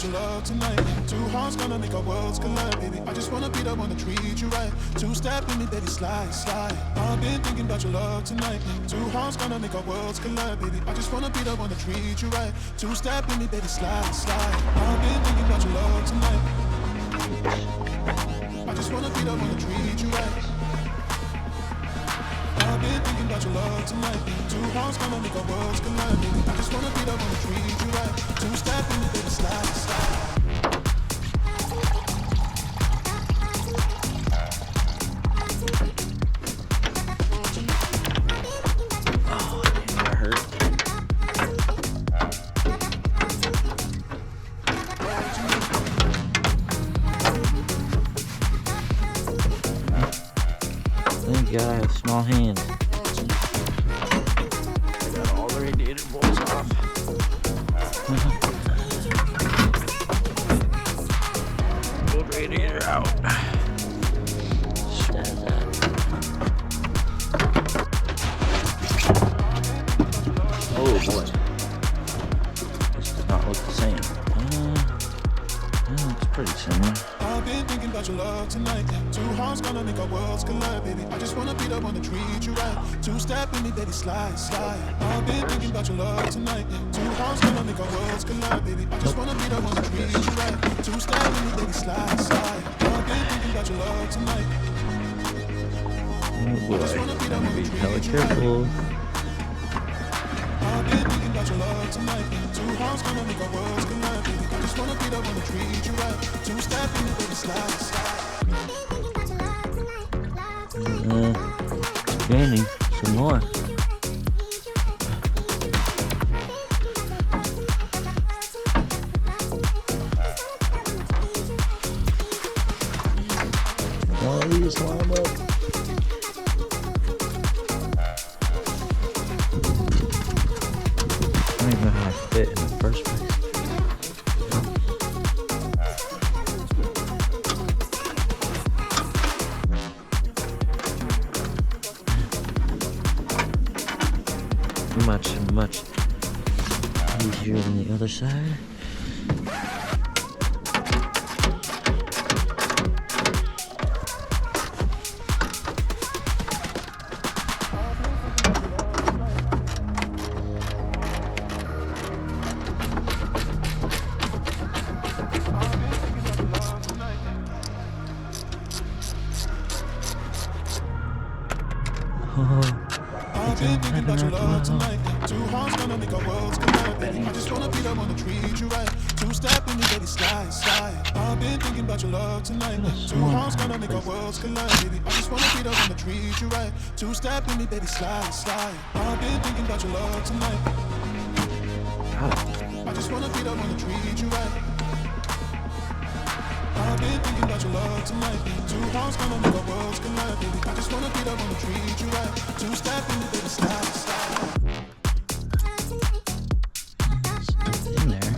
about your love tonight. Two hearts gonna make our worlds collide, baby. I just wanna be the one to treat you right. Two-step in me, baby, slide, slide. I've been thinking about your love tonight. Two hearts gonna make our worlds collide, baby. I just wanna be the one to treat you right. Two-step in me, baby, slide, slide. I've been thinking about your love tonight. I just wanna be the one to treat you right. I've been thinking about your love tonight. Two hearts gonna make our worlds collide, baby. I just wanna be the one to treat you right. Two-step in me, baby, slide, slide. Thank God I have small hands. I got all the radiator bolts off. Pull the radiator out. Stand that. Oh boy. This does not look the same. It's pretty similar. I've been thinking about your love tonight. Two hearts gonna make our worlds collide, baby. I just wanna be the one to treat you right. Two-step in me, baby, slide, slide. I've been thinking about your love tonight. Two hearts gonna make our worlds collide, baby. I just wanna be the one to treat you right. Two-step in me, baby, slide, slide. I've been thinking about your love tonight. Oh boy, I'm gonna be hella careful. I've been thinking about your love tonight. Two hearts gonna make our worlds collide, baby. I just wanna be the one to treat you right. Two-step in me, baby, slide, slide. Gaining some more. Oh, these line up. I don't even know how I fit in the first place. Much easier than the other side. I've been thinking about your love tonight. Two hearts gonna make our worlds collide, baby. I just wanna be the one to treat you right. Two-step in me, baby, slide, slide. I've been thinking about your love tonight. Two hearts gonna make our worlds collide, baby. I just wanna be the one to treat you right. Two-step in me, baby, slide, slide. I've been thinking about your love tonight. I just wanna be the one to treat you right. I've been thinking about your love tonight. Two hearts gonna make our worlds collide, baby. I just wanna be the one to treat you right. Two-step in me, baby, slide, slide. In there.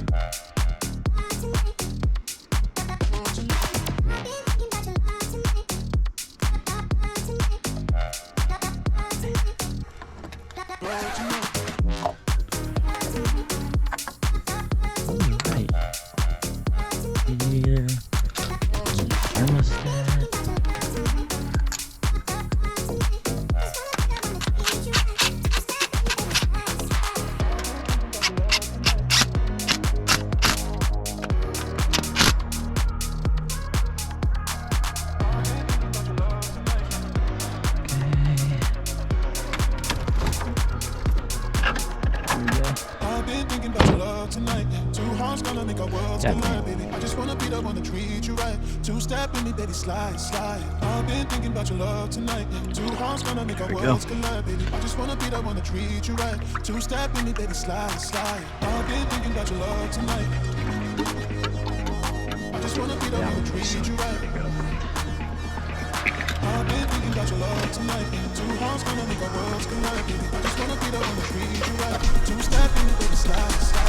Alright. Radiator. Thermostat. I've been thinking about your love tonight. Two hearts gonna make our worlds collide, baby. I just wanna be the one to treat you right. Two-step in me, baby, slide, slide. I've been thinking about your love tonight. Two hearts gonna make our worlds collide, baby. I just wanna be the one to treat you right. Two-step in me, baby, slide, slide. I've been thinking about your love tonight. I just wanna be the one to treat you right. I've been thinking about your love tonight. Two hearts gonna make our worlds collide, baby. I just wanna be the one to treat you right. Two-step in me, baby, slide, slide.